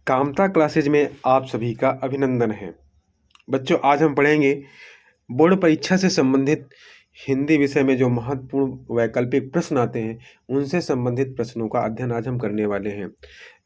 Kamta classes में आप सभी का अभिनंदन है। बच्चों, आज हम पढ़ेंगे बोर्ड परीक्षा से संबंधित हिंदी विषय में जो महत्वपूर्ण वैकल्पिक प्रश्न आते हैं उनसे संबंधित प्रश्नों का अध्ययन आज हम करने वाले हैं।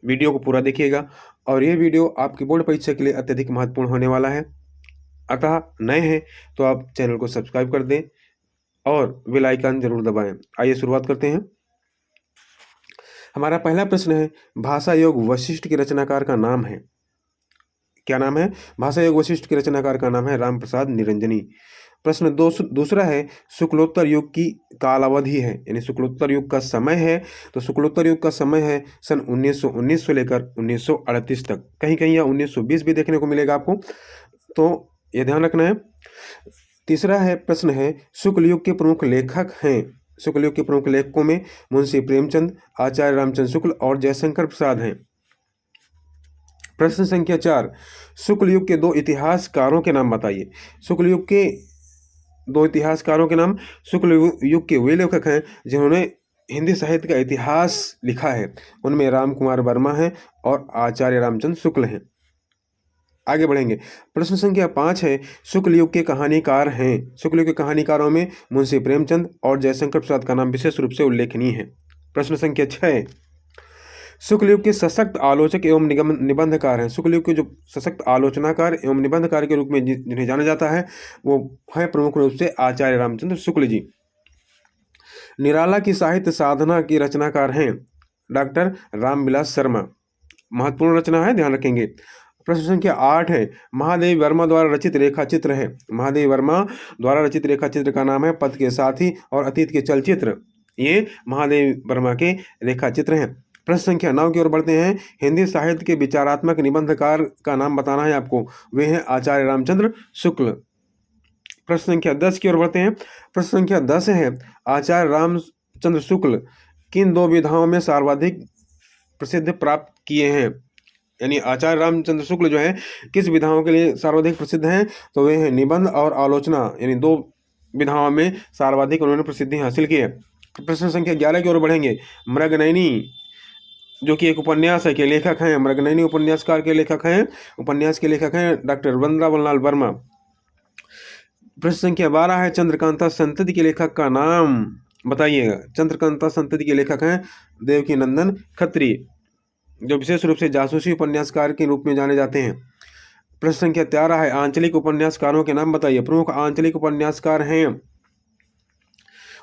वीडियो को पूरा देखिएगा और ये वीडियो आपकी बोर्ड परीक्षा के लिए अत्यधिक महत्वपूर्ण होने वाला है। अतः नए हैं तो आप चैनल को सब्सक्राइब कर दें और बेल आइकन जरूर दबाएं। आइए शुरुआत करते हैं। हमारा पहला प्रश्न है, भाषा योग वशिष्ठ के रचनाकार का नाम है। क्या नाम है? भाषा योग वशिष्ठ के रचनाकार का नाम है राम प्रसाद निरंजनी। प्रश्न दूसरा है, शुक्लोत्तर युग की कालावधि है, यानी शुक्लोत्तर युग का समय है। तो शुक्लोत्तर युग का समय है सन 1919 से लेकर 1938 तक। कहीं कहीं यह 1920 भी देखने को मिलेगा आपको, तो यह ध्यान रखना है। तीसरा है प्रश्न है, शुक्ल युग के प्रमुख लेखक हैं। शुक्ल युग के प्रमुख लेखकों में मुंशी प्रेमचंद, आचार्य रामचंद्र शुक्ल और जयशंकर प्रसाद हैं। प्रश्न संख्या 4, शुक्ल युग के दो इतिहासकारों के नाम बताइए। शुक्ल युग के दो इतिहासकारों के नाम। शुक्ल युग के वे लेखक हैं जिन्होंने हिंदी साहित्य का इतिहास लिखा है। उनमें राम कुमार वर्मा हैं और आचार्य रामचंद्र शुक्ल हैं। आगे बढ़ेंगे। प्रश्न संख्या 5 है, शुक्ल युग के कहानीकार हैं। शुक्ल युग के कहानीकारों में मुंशी प्रेमचंद और जयशंकर प्रसाद का नाम विशेष रूप से उल्लेखनीय है। प्रश्न संख्या 6, शुक्ल युग के सशक्त आलोचक एवं निबंधकार हैं। शुक्ल युग के जो सशक्त आलोचनाकार एवं निबंधकार के रूप में जिन्हें जाना जाता है वो है प्रमुख रूप से आचार्य रामचंद्र शुक्ल जी। निराला की साहित्य साधना की रचनाकार हैं डॉक्टर रामविलास शर्मा। महत्वपूर्ण रचना है, ध्यान रखेंगे। प्रश्न संख्या 8 है, महादेवी वर्मा द्वारा रचित रेखा चित्र है। महादेवी वर्मा द्वारा रचित रेखा चित्र का नाम है पथ के साथी और अतीत के चलचित्र। ये महादेवी वर्मा के रेखा चित्र हैं। प्रश्न संख्या 9 की ओर बढ़ते हैं। हिंदी साहित्य के विचारात्मक निबंधकार का नाम बताना है आपको, वे हैं आचार्य रामचंद्र शुक्ल। प्रश्न संख्या 10 की ओर बढ़ते हैं। प्रश्न संख्या 10 है, आचार्य रामचंद्र शुक्ल किन दो विधाओं में सर्वाधिक प्रसिद्ध प्राप्त किए हैं। यानी आचार्य रामचंद्र शुक्ल जो है किस विधाओं के लिए सर्वाधिक प्रसिद्ध हैं, तो वे हैं निबंध और आलोचना, यानी दो विधाओं में सर्वाधिक उन्होंने प्रसिद्धि हासिल की है। प्रश्न संख्या 11 की ओर बढ़ेंगे। मृगनयनी जो कि एक उपन्यास है के लेखक हैं, मृगनयनी उपन्यासकार के लेखक हैं, उपन्यास के लेखक हैं डॉक्टर वृंदावनलाल वर्मा। प्रश्न संख्या 12 है, चंद्रकांता संतति के लेखक का नाम बताइएगा। चंद्रकांता संतति के लेखक हैं देवकी नंदन खत्री, जो विशेष रूप से जासूसी उपन्यासकार के रूप में जाने जाते हैं। प्रश्न संख्या 13 है, आंचलिक उपन्यासकारों के नाम बताइए। प्रमुख आंचलिक उपन्यासकार हैं,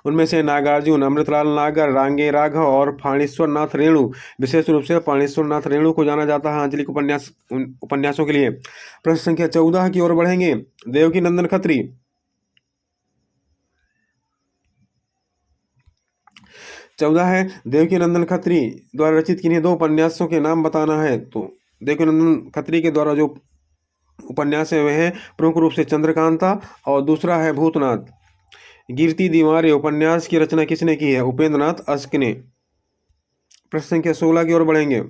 उनमें से नागार्जुन, अमृतलाल नागर, रांगे राघव और फाणेश्वर नाथ रेणु। विशेष रूप से फाणेश्वर नाथ रेणु को जाना जाता है आंचलिक उपन्यासों के लिए। प्रश्न संख्या 14 की ओर बढ़ेंगे। देवकी नंदन खत्री 14 है, देवकी नंदन खत्री द्वारा रचित किन्हीं दो उपन्यासों के नाम बताना है। तो देवकी नंदन खत्री के द्वारा जो उपन्यास है वे हैं प्रमुख रूप से चंद्रकांता और दूसरा है भूतनाथ। गिरती दीवारें उपन्यास की रचना किसने की है? उपेंद्र नाथ अश्क ने। प्रश्न संख्या 16 की ओर बढ़ेंगे।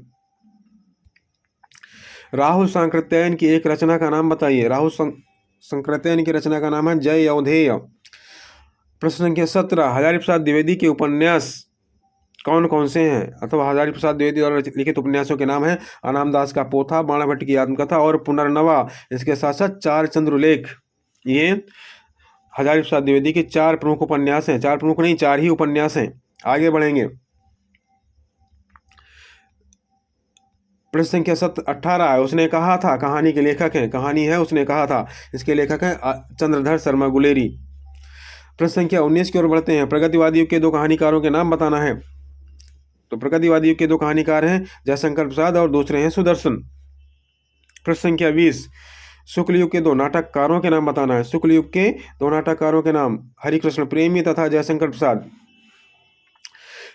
राहुल सांकृत्यायन की एक रचना का नाम बताइए। राहुल सांकृत्यायन की रचना का नाम है जय अवधेय। प्रश्न संख्या 17, हजारी प्रसाद द्विवेदी के उपन्यास कौन कौन से हैं? अथवा हजारी प्रसाद द्विवेदी द्वारा लिखित उपन्यासों के नाम है अनाम दास का पोथा, बाणा भट्ट की आत्मकथा और पुनर्नवा। इसके साथ साथ चार चंद्रलेख। ये हजारी प्रसाद द्विवेदी के चार प्रमुख उपन्यास हैं। चार प्रमुख नहीं, चार ही उपन्यास हैं। आगे बढ़ेंगे। प्रश्न संख्या 18 है, उसने कहा था कहानी के लेखक हैं। कहानी है उसने कहा था, इसके लेखक हैं चंद्रधर शर्मा गुलेरी। प्रश्न संख्या 19 की ओर बढ़ते हैं। प्रगतिवादी युग के दो कहानीकारों के नाम बताना है। तो प्रगतिवादी युग के दो कहानीकार हैं जयशंकर प्रसाद और दूसरे हैं सुदर्शन। प्रश्न संख्या 20, शुक्ल युग के दो नाटककारों के नाम बताना है। शुक्ल युग के दो नाटककारों के नाम हरिकृष्ण प्रेमी तथा जयशंकर प्रसाद।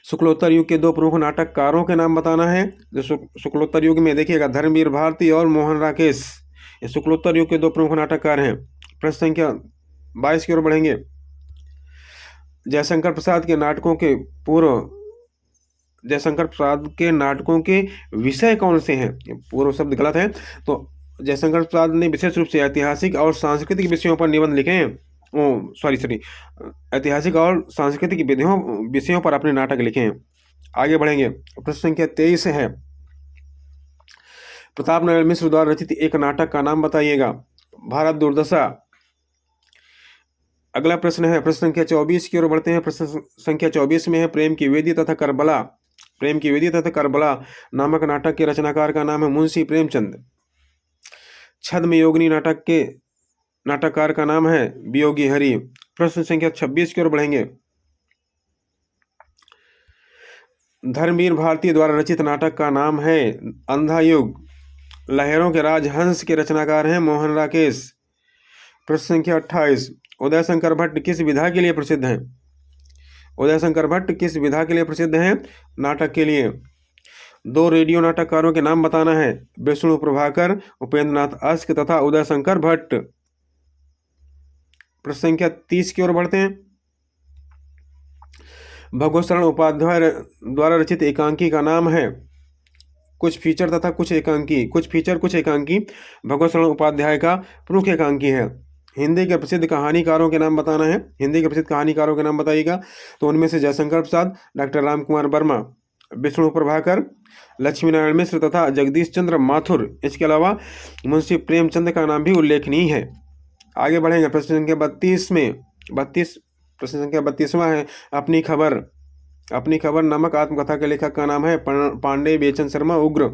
शुक्लोत्तर युग के दो प्रमुख नाटककारों के नाम बताना है। जो शुक्लोत्तर युग में देखिएगा धर्मवीर भारती और मोहन राकेश, ये शुक्लोत्तर युग के दो प्रमुख नाटककार हैं। प्रश्न संख्या 22 की ओर बढ़ेंगे। जयशंकर प्रसाद के नाटकों के पूर्व, जयशंकर प्रसाद के नाटकों के विषय कौन से हैं? पूर्व शब्द गलत है। तो जयशंकर प्रसाद ने विशेष रूप से ऐतिहासिक और सांस्कृतिक विषयों पर निबंध लिखे हैं। ऐतिहासिक और सांस्कृतिक विषयों पर अपने नाटक लिखे हैं। आगे बढ़ेंगे। प्रश्न संख्या 23 है, प्रताप नारायण मिश्र द्वारा रचित एक नाटक का नाम बताइएगा। भारत दुर्दशा। अगला प्रश्न है प्रश्न संख्या 24 की ओर बढ़ते हैं। प्रश्न संख्या 24 में है प्रेम की वेदी तथा करबला। प्रेम की वेदी तथा करबला नामक नाटक के रचनाकार का नाम है मुंशी प्रेमचंद। छद्म योगिनी नाटक के नाटककार का नाम है वियोगी हरि। प्रश्न संख्या 26 की ओर बढ़ेंगे। धर्मवीर भारती द्वारा रचित नाटक का नाम है अंधा युग। लहरों के राजहंस के रचनाकार हैं मोहन राकेश। प्रश्न संख्या 28। उदय शंकर भट्ट किस विधा के लिए प्रसिद्ध हैं? उदय शंकर भट्ट किस विधा के लिए प्रसिद्ध हैं? नाटक के लिए। दो रेडियो नाटककारों के नाम बताना है। विष्णु प्रभाकर, उपेंद्र नाथ अस्क तथा उदय शंकर भट्ट। प्रश्न संख्या 30 की ओर बढ़ते हैं। भगवत शरण उपाध्याय द्वारा रचित एकांकी का नाम है। कुछ फीचर तथा कुछ एकांकी। कुछ फीचर कुछ एकांकी भगवत शरण उपाध्याय का प्रमुख एकांकी है। हिंदी के प्रसिद्ध कहानीकारों के नाम बताना है। हिंदी के प्रसिद्ध कहानीकारों के नाम बताइएगा। तो उनमें से जयशंकर प्रसाद, डॉक्टर राम कुमार वर्मा, विष्णु प्रभाकर, लक्ष्मी नारायण मिश्र तथा जगदीश चंद्र माथुर। इसके अलावा मुंशी प्रेमचंद का नाम भी उल्लेखनीय है। आगे बढ़ेंगे। प्रश्न संख्या 32 में प्रश्न संख्या 32वां है अपनी खबर। अपनी खबर नामक आत्मकथा के लेखक का नाम है पांडे बेचन शर्मा उग्र।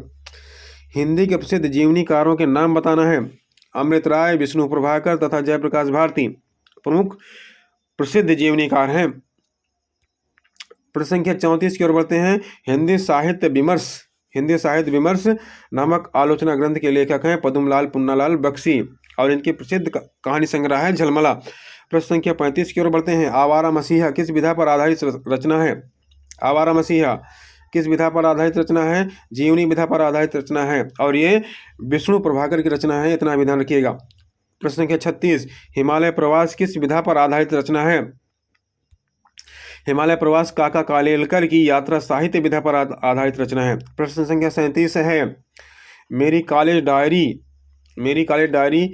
हिंदी के प्रसिद्ध जीवनीकारों के नाम बताना है। अमृत राय, विष्णु प्रभाकर तथा जयप्रकाश भारती प्रमुख प्रसिद्ध जीवनीकार हैं। प्रश्न संख्या 34 की ओर बढ़ते हैं। हिंदी साहित्य विमर्श। हिंदी साहित्य विमर्श नामक आलोचना ग्रंथ के लेखक हैं पद्मलाल पुन्नालाल बख्शी और इनकी प्रसिद्ध कहानी संग्रह है झलमला। प्रश्न संख्या 35 की ओर बढ़ते हैं। आवारा मसीहा किस विधा पर आधारित रचना है? आवारा मसीहा किस विधा पर आधारित रचना है? जीवनी विधा पर आधारित रचना है और ये विष्णु प्रभाकर की रचना है, इतना विधान रखिएगा। प्रश्न संख्या 36। हिमालय प्रवास किस विधा पर आधारित रचना है? हिमालय प्रवास काका कालेलकर की यात्रा साहित्य विधा पर आधारित रचना है। प्रश्न संख्या 37 है मेरी कॉलेज डायरी। मेरी कॉलेज डायरी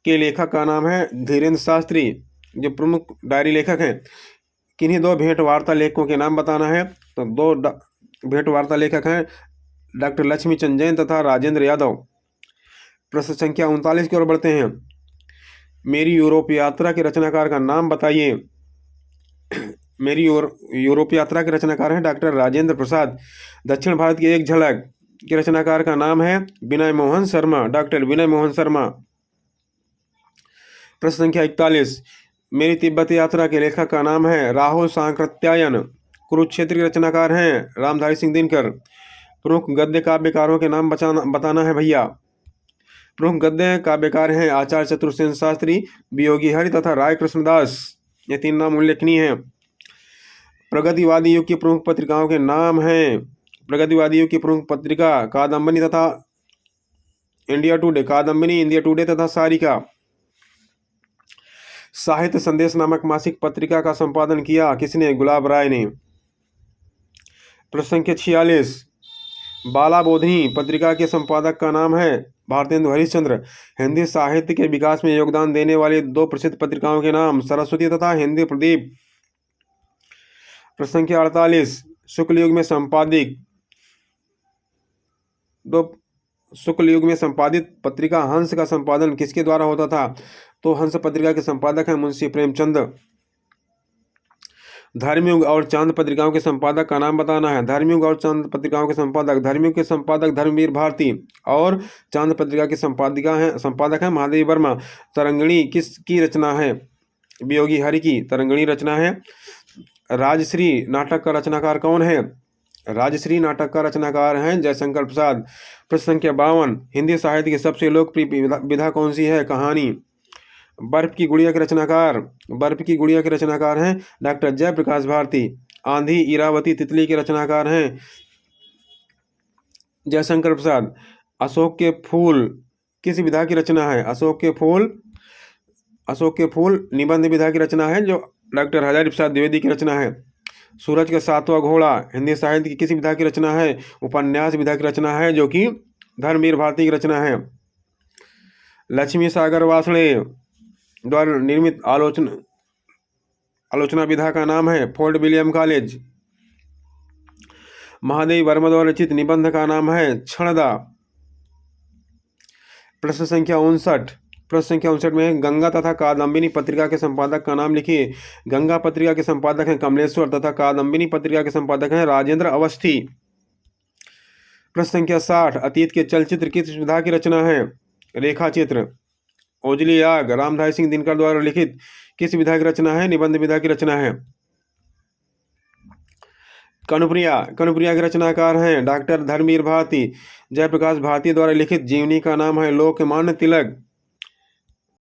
के लेखक का नाम है धीरेन्द्र शास्त्री, जो प्रमुख डायरी लेखक हैं। किन्हीं दो भेंट वार्ता लेखकों के नाम बताना है। तो दो भेंट वार्ता लेखक हैं डॉक्टर लक्ष्मीचंद जैन तथा राजेंद्र यादव। प्रश्न संख्या 39 की ओर बढ़ते हैं। मेरी यूरोप यात्रा के रचनाकार का नाम बताइए। मेरी यूरोप यात्रा के रचनाकार हैं डॉक्टर राजेंद्र प्रसाद। दक्षिण भारत की एक झलक के रचनाकार का नाम है विनय मोहन शर्मा, डॉक्टर विनय मोहन शर्मा। प्रश्न संख्या 41। मेरी तिब्बत यात्रा के लेखक का नाम है राहुल सांकृत्यायन। कुरुक्षेत्र के रचनाकार हैं रामधारी सिंह दिनकर। प्रमुख गद्य काव्यकारों के नाम बताना है भैया। प्रमुख गद्य काव्यकार हैं आचार्य चतुर्सेन शास्त्री, वियोगी हरि तथा राय कृष्णदास। ये तीन नाम उल्लेखनीय हैं। प्रगतिवादी युग की प्रमुख पत्रिकाओं के नाम हैं। प्रगतिवादी युग की प्रमुख पत्रिका कादम्बिनी तथा India today, Kadambini, India today तथा सारिका। साहित्य संदेश नामक मासिक पत्रिका का संपादन किया किसने? गुलाब राय ने। प्रश्न संख्या 46। बाला बोधिनी पत्रिका के संपादक का नाम है भारतेंदु हरिश्चंद्र। हिंदी साहित्य के विकास में योगदान देने वाली दो प्रसिद्ध पत्रिकाओं के नाम सरस्वती तथा हिंदी प्रदीप। प्रश्न संख्या 48। शुक्ल युग में संपादित पत्रिका हंस का संपादन किसके द्वारा होता था? तो हंस पत्रिका के संपादक हैं मुंशी प्रेमचंद। धर्मयुग और चांद पत्रिकाओं के संपादक का नाम बताना है। धर्मयुग और चांद पत्रिकाओं के संपादक, धर्मयुग के संपादक धर्मवीर भारती और चांद पत्रिका के संपादक हैं महादेवी वर्मा। तरंगिणी किसकी रचना है? वियोगी हरि की तरंगिणी रचना है। राजश्री नाटक का रचनाकार कौन है? राजश्री नाटक का रचनाकार हैं जयशंकर प्रसाद। प्रश्न संख्या 52। हिंदी साहित्य की सबसे लोकप्रिय विधा कौन सी है? कहानी। बर्फ की गुड़िया के रचनाकार हैं डॉक्टर जयप्रकाश भारती। आंधी, इरावती, तितली के रचनाकार हैं जयशंकर प्रसाद। अशोक के फूल किस विधा की रचना है? अशोक के फूल निबंध विधा की रचना है, जो डॉक्टर हजारी प्रसाद द्विवेदी की रचना है। सूरज का सातवां घोड़ा हिंदी साहित्य की किस विधा की रचना है? उपन्यास विधा की रचना है, जो कि धर्मवीर भारती की रचना है। लक्ष्मी सागर वासणे द्वारा निर्मित आलोचना विधा का नाम है fort William college. Mahadevi Verma द्वारा रचित निबंध का नाम है क्षणदा। प्रश्न संख्या 59 में गंगा तथा कादम्बिनी पत्रिका के संपादक का नाम लिखिए। गंगा पत्रिका के संपादक हैं कमलेश्वर तथा कादम्बिनी पत्रिका के संपादक हैं राजेंद्र अवस्थी। प्रश्न संख्या 60, अतीत के चलचित्र किस विधा की रचना है? रेखा चित्र। ओजली आग रामधारी सिंह दिनकर द्वारा लिखित किस विधा की रचना है? निबंध विधा की रचना है। कनुप्रिया के रचनाकार हैं डॉक्टर धर्मवीर भारती। जयप्रकाश भारती द्वारा लिखित जीवनी का नाम है लोकमान्य तिलक।